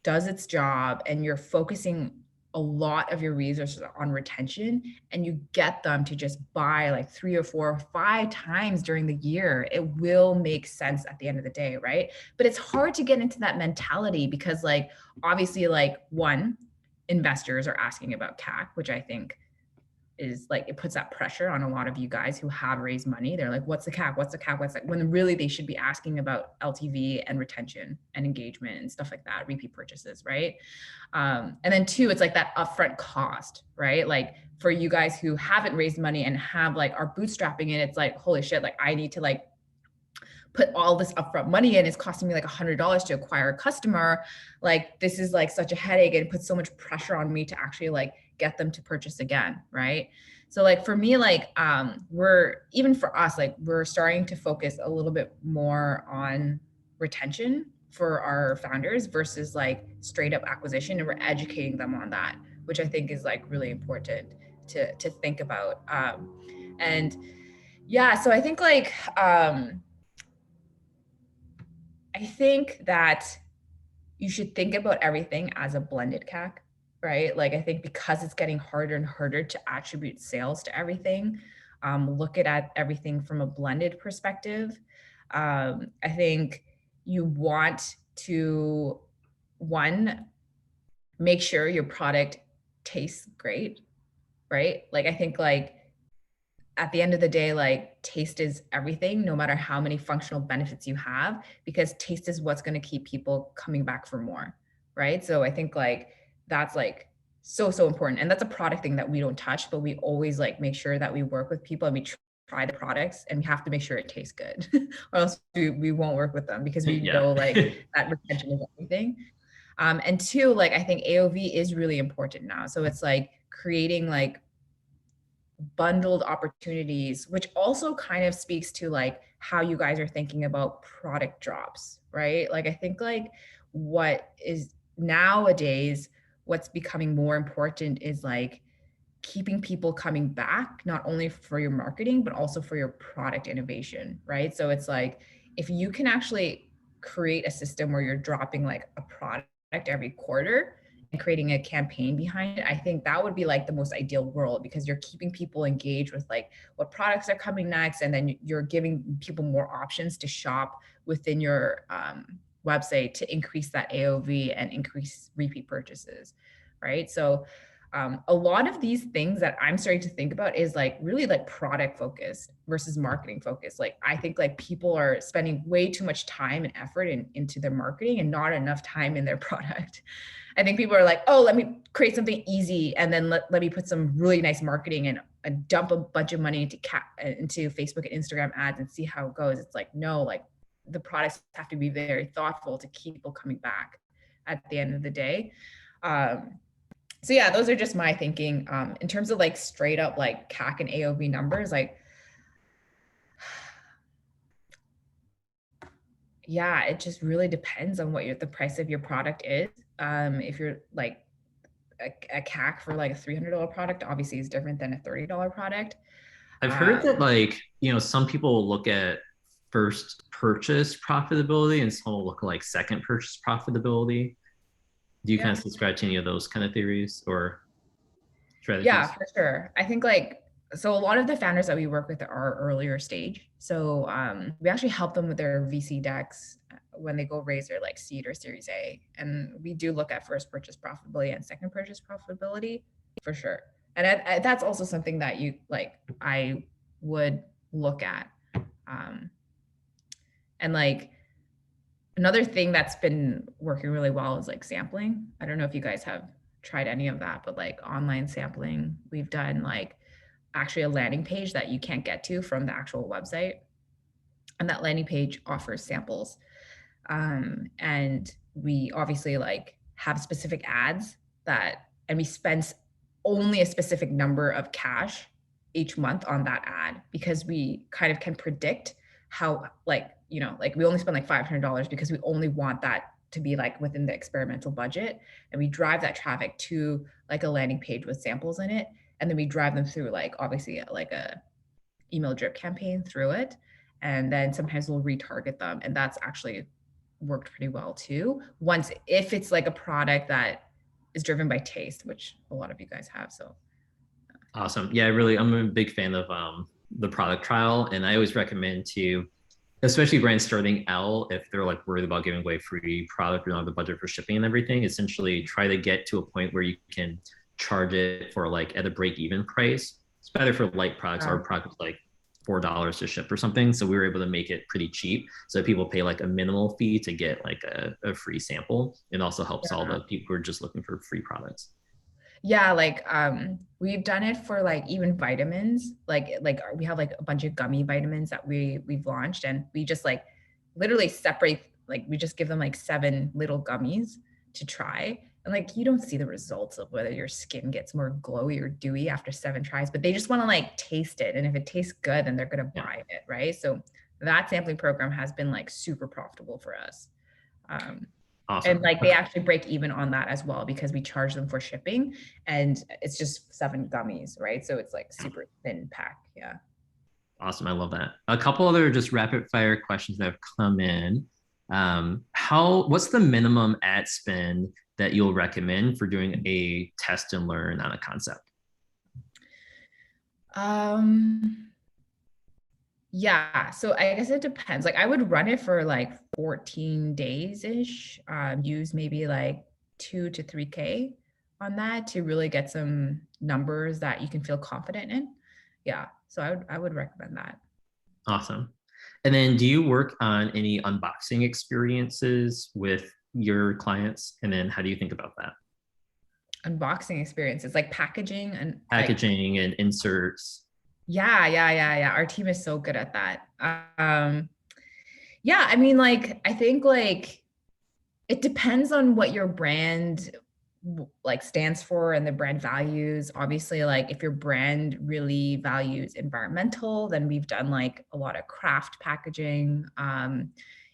does its job and you're focusing a lot of your resources on retention and you get them to just buy like 3 or 4 or 5 times during the year, it will make sense at the end of the day, right? But it's hard to get into that mentality because like obviously like one, investors are asking about CAC, which I think is like, it puts that pressure on a lot of you guys who have raised money. They're like, what's the CAC? What's the CAC? What's that? When really they should be asking about LTV and retention and engagement and stuff like that, repeat purchases, right? And then two, it's like that upfront cost, right? Like for you guys who haven't raised money and have like are bootstrapping it, it's like, holy shit, like I need to like put all this upfront money in. It's costing me like $100 to acquire a customer. Like this is like such a headache and it puts so much pressure on me to actually like get them to purchase again, right? So like for me, like we're, even for us, like we're starting to focus a little bit more on retention for our founders versus like straight up acquisition, and we're educating them on that, which I think is like really important to think about. And yeah, so I think like I think that you should think about everything as a blended CAC, right? Like I think because it's getting harder and harder to attribute sales to everything, look at everything from a blended perspective. I think you want to, one, make sure your product tastes great, right? Like I think like at the end of the day, like taste is everything, no matter how many functional benefits you have, because taste is what's going to keep people coming back for more, right? So I think like that's like so important, and that's a product thing that we don't touch, but we always like make sure that we work with people and we try the products, and we have to make sure it tastes good, or else we won't work with them because we know like that retention is everything. And two, like I think AOV is really important now. So it's like creating like bundled opportunities, which also kind of speaks to like how you guys are thinking about product drops, right? Like I think like what is nowadays, what's becoming more important is like keeping people coming back, not only for your marketing, but also for your product innovation, right? So it's like, if you can actually create a system where you're dropping like a product every quarter and creating a campaign behind it, I think that would be like the most ideal world, because you're keeping people engaged with like what products are coming next. And then you're giving people more options to shop within your website to increase that AOV and increase repeat purchases, right? So a lot of these things that I'm starting to think about is like really like product focused versus marketing focused. Like I think like people are spending way too much time and effort into their marketing and not enough time in their product. I think people are like, oh, let me create something easy and then let me put some really nice marketing and dump a bunch of money into Facebook and Instagram ads and see how it goes. It's like, no, like the products have to be very thoughtful to keep people coming back at the end of the day. So yeah, those are just my thinking. In terms of like straight up like CAC and AOV numbers, like, yeah, it just really depends on what the price of your product is. If you're like a CAC for like a $300 product, obviously is different than a $30 product. I've heard that like, some people will look at first purchase profitability and some will look at like second purchase profitability. Do you kind of subscribe to any of those kind of theories or strategies? Yeah, for sure. I think like, so a lot of the founders that we work with are earlier stage. So we actually help them with their VC decks when they go raise their like seed or series A. And we do look at first purchase profitability and second purchase profitability for sure. And that's also something that I would look at. And like another thing that's been working really well is like sampling. I don't know if you guys have tried any of that, but like online sampling, we've done like actually a landing page that you can't get to from the actual website. And that landing page offers samples. And we obviously like have specific ads and we spend only a specific number of cash each month on that ad, because we kind of can predict how like we only spend like $500 because we only want that to be like within the experimental budget, and we drive that traffic to like a landing page with samples in it, and then we drive them through like obviously like a email drip campaign through it, and then sometimes we'll retarget them, and that's actually worked pretty well too. If it's like a product that is driven by taste, which a lot of you guys have. So Awesome. Yeah, I'm a big fan of the product trial, and I always recommend to, especially brands starting out, if they're like worried about giving away free product or not have the budget for shipping and everything, essentially try to get to a point where you can charge it for like at a break even price. It's better for light products. Our product was like $4 to ship or something. So we were able to make it pretty cheap. So people pay like a minimal fee to get like a free sample. It also helps all the people who are just looking for free products. Yeah, like we've done it for like even vitamins. Like we have like a bunch of gummy vitamins that we've launched, and we just like literally separate, like we just give them like 7 little gummies to try. And like you don't see the results of whether your skin gets more glowy or dewy after 7 tries, but they just want to like taste it. And if it tastes good, then they're gonna buy it, right? So that sampling program has been like super profitable for us. Awesome. And like they actually break even on that as well because we charge them for shipping, and it's just 7 gummies, right? So it's like super thin pack. Yeah. Awesome. I love that. A couple other just rapid fire questions that have come in. What's the minimum ad spend that you'll recommend for doing a test and learn on a concept? Yeah, so I guess it depends. Like I would run it for like 14 days ish. Use maybe like 2 to 3K on that to really get some numbers that you can feel confident in. Yeah, so I would recommend that. Awesome. And then do you work on any unboxing experiences with your clients? And then how do you think about that? Unboxing experiences like packaging and Packaging like, and inserts. Yeah. Our team is so good at that. Yeah, I mean, like, I think like it depends on what your brand like stands for and the brand values. Obviously, like if your brand really values environmental, then we've done like a lot of craft packaging.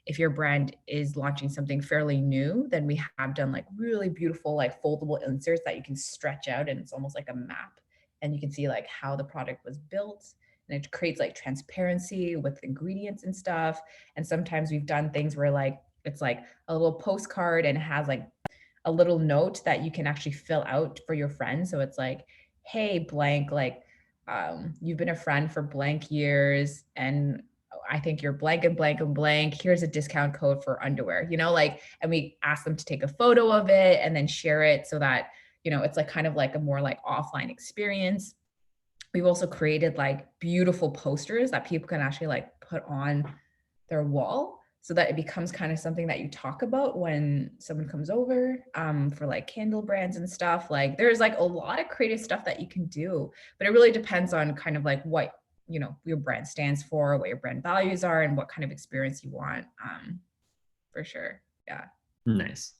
If your brand is launching something fairly new, then we have done like really beautiful like foldable inserts that you can stretch out, and it's almost like a map, and you can see like how the product was built, and it creates like transparency with ingredients and stuff. And sometimes we've done things where like it's like a little postcard and it has like a little note that you can actually fill out for your friend. So it's like, hey, blank, like you've been a friend for blank years, and I think you're blank and blank and blank. Here's a discount code for underwear, like, and we ask them to take a photo of it and then share it so that, it's like kind of like a more like offline experience. We've also created like beautiful posters that people can actually like put on their wall so that it becomes kind of something that you talk about when someone comes over, for like candle brands and stuff. Like there's like a lot of creative stuff that you can do, but it really depends on kind of like what, your brand stands for, what your brand values are, and what kind of experience you want, for sure. Yeah. Nice.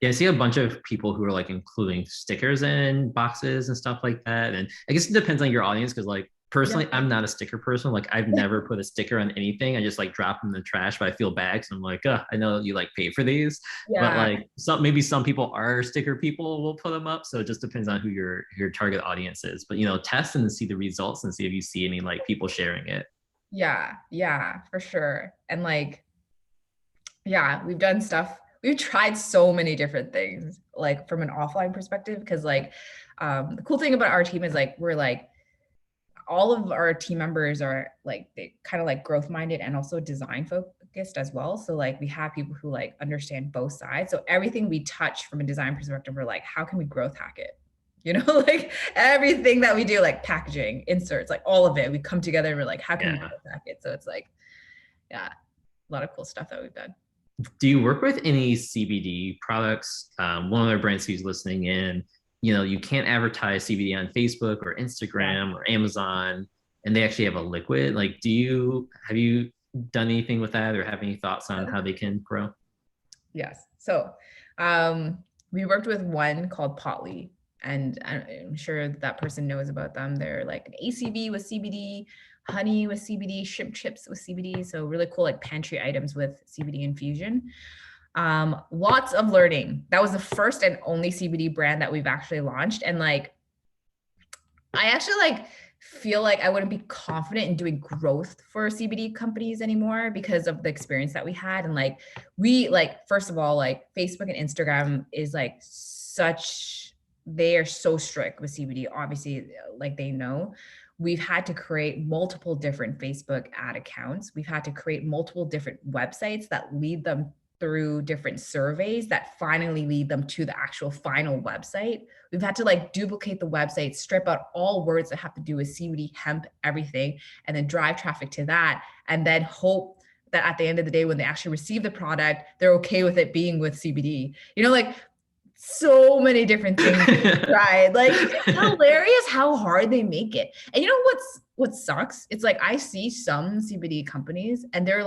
Yeah, I see a bunch of people who are like including stickers in boxes and stuff like that. And I guess it depends on your audience because like personally, I'm not a sticker person. Like I've never put a sticker on anything. I just like drop them in the trash, but I feel bad because I'm like, I know you like pay for these. But like maybe some people are sticker people will put them up. So it just depends on who your target audience is. But test and see the results and see if you see any like people sharing it. Yeah, for sure. And like, yeah, we've done stuff. We've tried so many different things, like from an offline perspective, because like the cool thing about our team is like we're like all of our team members are like they kind of like growth minded and also design focused as well. So like we have people who like understand both sides. So everything we touch from a design perspective, we're like, how can we growth hack it? Like everything that we do, like packaging, inserts, like all of it, we come together and we're like, how can we growth hack it? So it's like, yeah, a lot of cool stuff that we've done. Do you work with any CBD products? One of their brands who's listening in, you can't advertise CBD on Facebook or Instagram or Amazon, and they actually have a liquid. Like, have you done anything with that or have any thoughts on how they can grow? Yes. So we worked with one called Potly, and I'm sure that person knows about them. They're like an ACV with CBD, honey with CBD, shrimp chips with CBD. So really cool, like pantry items with CBD infusion. Lots of learning. That was the first and only CBD brand that we've actually launched. And like, I actually like feel like I wouldn't be confident in doing growth for CBD companies anymore because of the experience that we had. And like, we like, first of all, like Facebook and Instagram is like they are so strict with CBD. Obviously, like they know, we've had to create multiple different Facebook ad accounts. We've had to create multiple different websites that lead them through different surveys that finally lead them to the actual final website. We've had to like duplicate the website, strip out all words that have to do with CBD, hemp, everything, and then drive traffic to that, and then hope that at the end of the day, when they actually receive the product, they're okay with it being with CBD. Like so many different things tried. Like it's hilarious how hard they make it. And you know what sucks? It's like I see some CBD companies and they're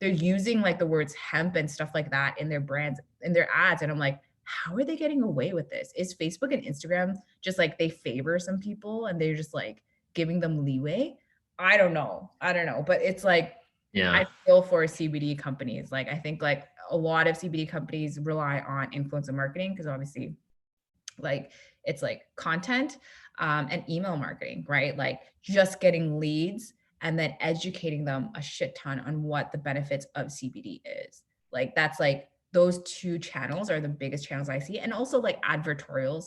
using like the words hemp and stuff like that in their brands, in their ads. And I'm like, how are they getting away with this? Is Facebook and Instagram just like they favor some people and they're just like giving them leeway? I don't know. But it's like, yeah, I feel for CBD companies. Like I think like a lot of CBD companies rely on influencer marketing because obviously like it's like content and email marketing, right? Like just getting leads and then educating them a shit ton on what the benefits of CBD is. Like that's like those two channels are the biggest channels I see. And also like advertorials,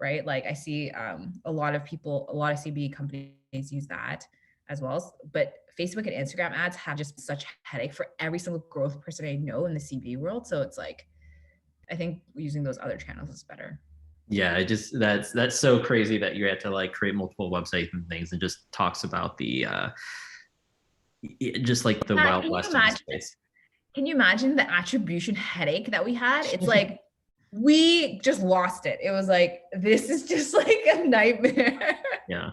right? Like I see a lot of CBD companies use that as well. But Facebook and Instagram ads have just such headache for every single growth person I know in the CBD world. So it's like, I think using those other channels is better. Yeah, it just that's so crazy that you have to like create multiple websites and things, and just talks about the just like the wild west of the space. Can you imagine the attribution headache that we had? It's like we just lost it. It was like this is just like a nightmare. Yeah.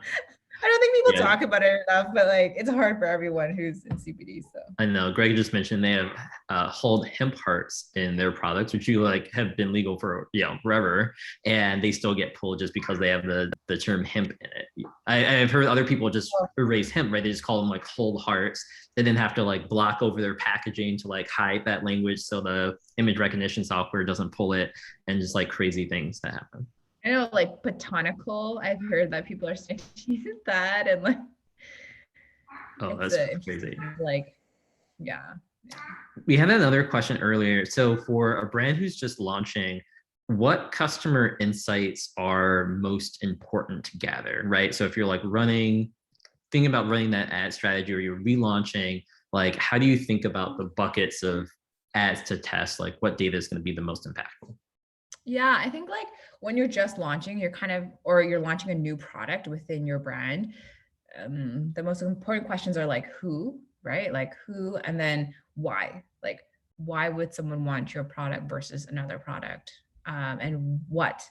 I don't think people talk about it enough, but like it's hard for everyone who's in CBD. So I know Greg just mentioned they have hold hemp hearts in their products, which you like have been legal for forever, and they still get pulled just because they have the term hemp in it. I've heard other people just erase hemp, right? They just call them like hold hearts. They didn't have to like block over their packaging to like hide that language so the image recognition software doesn't pull it, and just like crazy things that happen. I know, like botanical. I've heard that people are starting to use that, and like, oh, that's crazy. Like, yeah. We had another question earlier. So, for a brand who's just launching, what customer insights are most important to gather, right? So, if you're like thinking about running that ad strategy, or you're relaunching, like, how do you think about the buckets of ads to test? Like, what data is going to be the most impactful? Yeah, I think like when you're just launching, you're launching a new product within your brand. The most important questions are like who, right? Like who, and then why. Like why would someone want your product versus another product? And what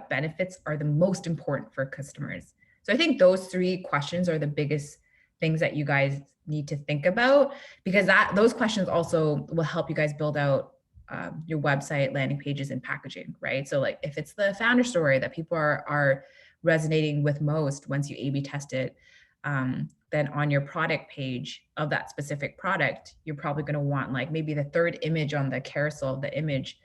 benefits are the most important for customers? So I think those three questions are the biggest things that you guys need to think about, because those questions also will help you guys build out your website, landing pages, and packaging, right? So like if it's the founder story that people are resonating with most once you A/B test it, then on your product page of that specific product, you're probably going to want like maybe the third image on the carousel of the image.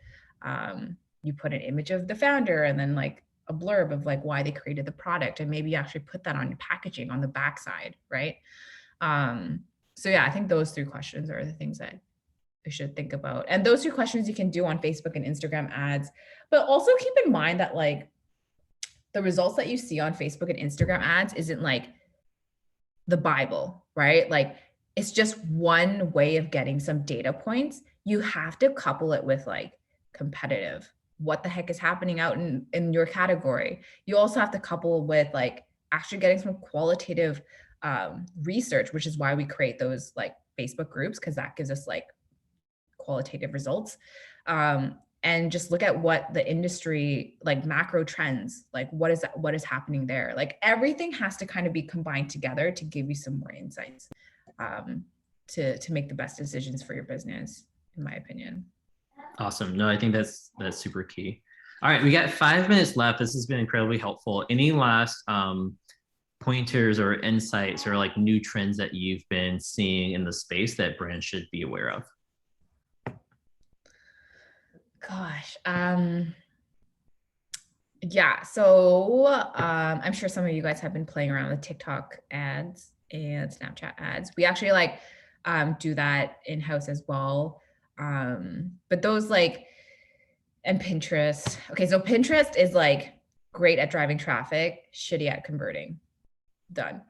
You put an image of the founder and then like a blurb of like why they created the product, and maybe you actually put that on your packaging on the backside, right? So yeah, I think those three questions are the things that we should think about. And those two questions you can do on Facebook and Instagram ads, but also keep in mind that like the results that you see on Facebook and Instagram ads isn't like the Bible, right? Like it's just one way of getting some data points. You have to couple it with like competitive. What the heck is happening out in your category? You also have to couple with like actually getting some qualitative research, which is why we create those like Facebook groups, because that gives us like qualitative results, and just look at what the industry, like macro trends, like what is happening there. Like everything has to kind of be combined together to give you some more insights, to make the best decisions for your business, in my opinion. Awesome. No, I think that's super key. All right, we got 5 minutes left. This has been incredibly helpful. Any last pointers or insights or like new trends that you've been seeing in the space that brands should be aware of? Gosh. Yeah. So I'm sure some of you guys have been playing around with TikTok ads and Snapchat ads. We actually like do that in-house as well. But those like And Pinterest. Okay, so Pinterest is like great at driving traffic, shitty at converting. Done.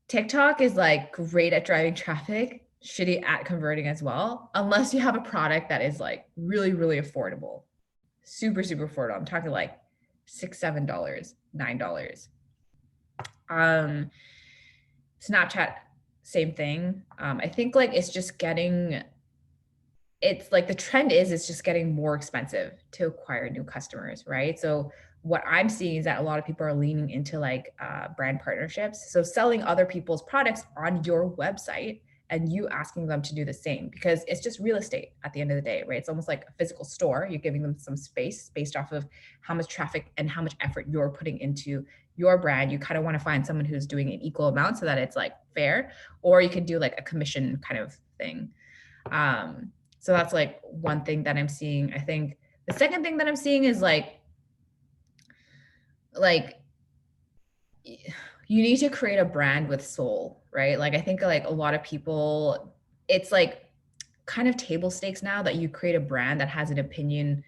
TikTok is like great at driving traffic, shitty at converting as well, unless you have a product that is like really, really affordable. Super, super affordable. I'm talking like $6, $7, $9. Snapchat, same thing. I think like it's like the trend is it's just getting more expensive to acquire new customers, right? So what I'm seeing is that a lot of people are leaning into like brand partnerships. So selling other people's products on your website and you asking them to do the same, because it's just real estate at the end of the day, right? It's almost like a physical store. You're giving them some space based off of how much traffic and how much effort you're putting into your brand. You kind of want to find someone who's doing an equal amount so that it's like fair, or you could do like a commission kind of thing. So that's like one thing that I'm seeing. I think the second thing that I'm seeing is like you need to create a brand with soul, right? Like I think like a lot of people, it's like kind of table stakes now that you create a brand that has an opinion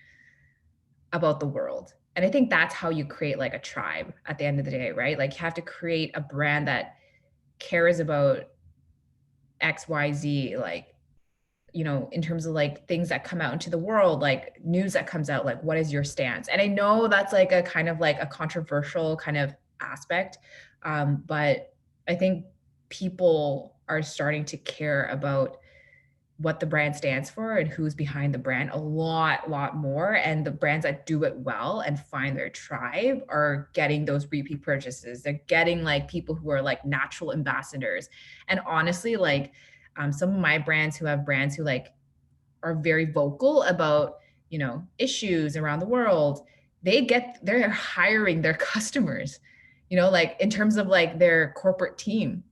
about the world. And I think that's how you create like a tribe at the end of the day, right? Like you have to create a brand that cares about XYZ, like, you know, in terms of like things that come out into the world, like news that comes out, like what is your stance? And I know that's like a kind of like a controversial kind of aspect, but I think people are starting to care about what the brand stands for and who's behind the brand a lot more. And the brands that do it well and find their tribe are getting those repeat purchases. They're getting like people who are like natural ambassadors. And honestly, like some of my brands who have brands who like are very vocal about, you know, issues around the world, they're hiring their customers, you know, like in terms of like their corporate team,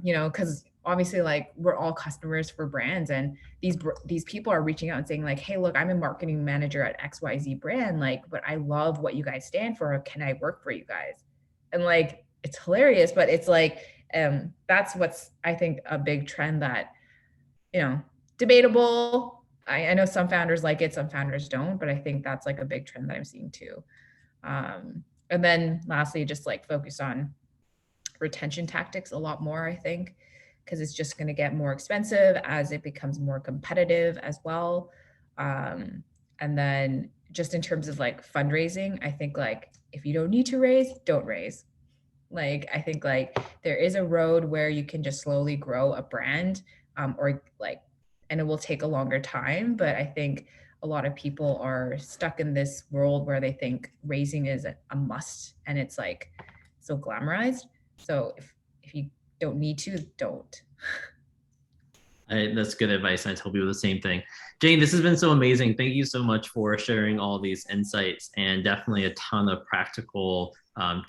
you know, because obviously like we're all customers for brands, and these people are reaching out and saying like, hey, look, I'm a marketing manager at XYZ brand, like, but I love what you guys stand for, can I work for you guys? And like it's hilarious, but it's like that's what's I think a big trend that, you know, debatable. I know some founders like it, some founders don't, but I think that's like a big trend that I'm seeing too. And then lastly, just like focus on retention tactics a lot more, I think, because it's just going to get more expensive as it becomes more competitive as well. And then just in terms of like fundraising, I think like if you don't need to raise, don't raise. Like I think like there is a road where you can just slowly grow a brand, or like, and it will take a longer time. But I think a lot of people are stuck in this world where they think raising is a must, and it's like so glamorized. So if you don't need to, don't. That's good advice. I tell people the same thing. Jane, this has been so amazing. Thank you so much for sharing all these insights, and definitely a ton of practical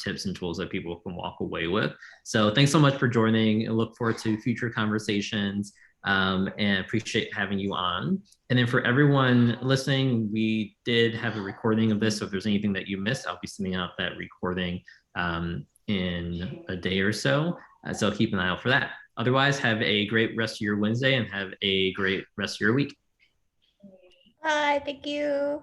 tips and tools that people can walk away with. So thanks so much for joining. I look forward to future conversations, and appreciate having you on. And then for everyone listening, we did have a recording of this. So if there's anything that you missed, I'll be sending out that recording in a day or so. So keep an eye out for that. Otherwise, have a great rest of your Wednesday and have a great rest of your week. Bye. Thank you.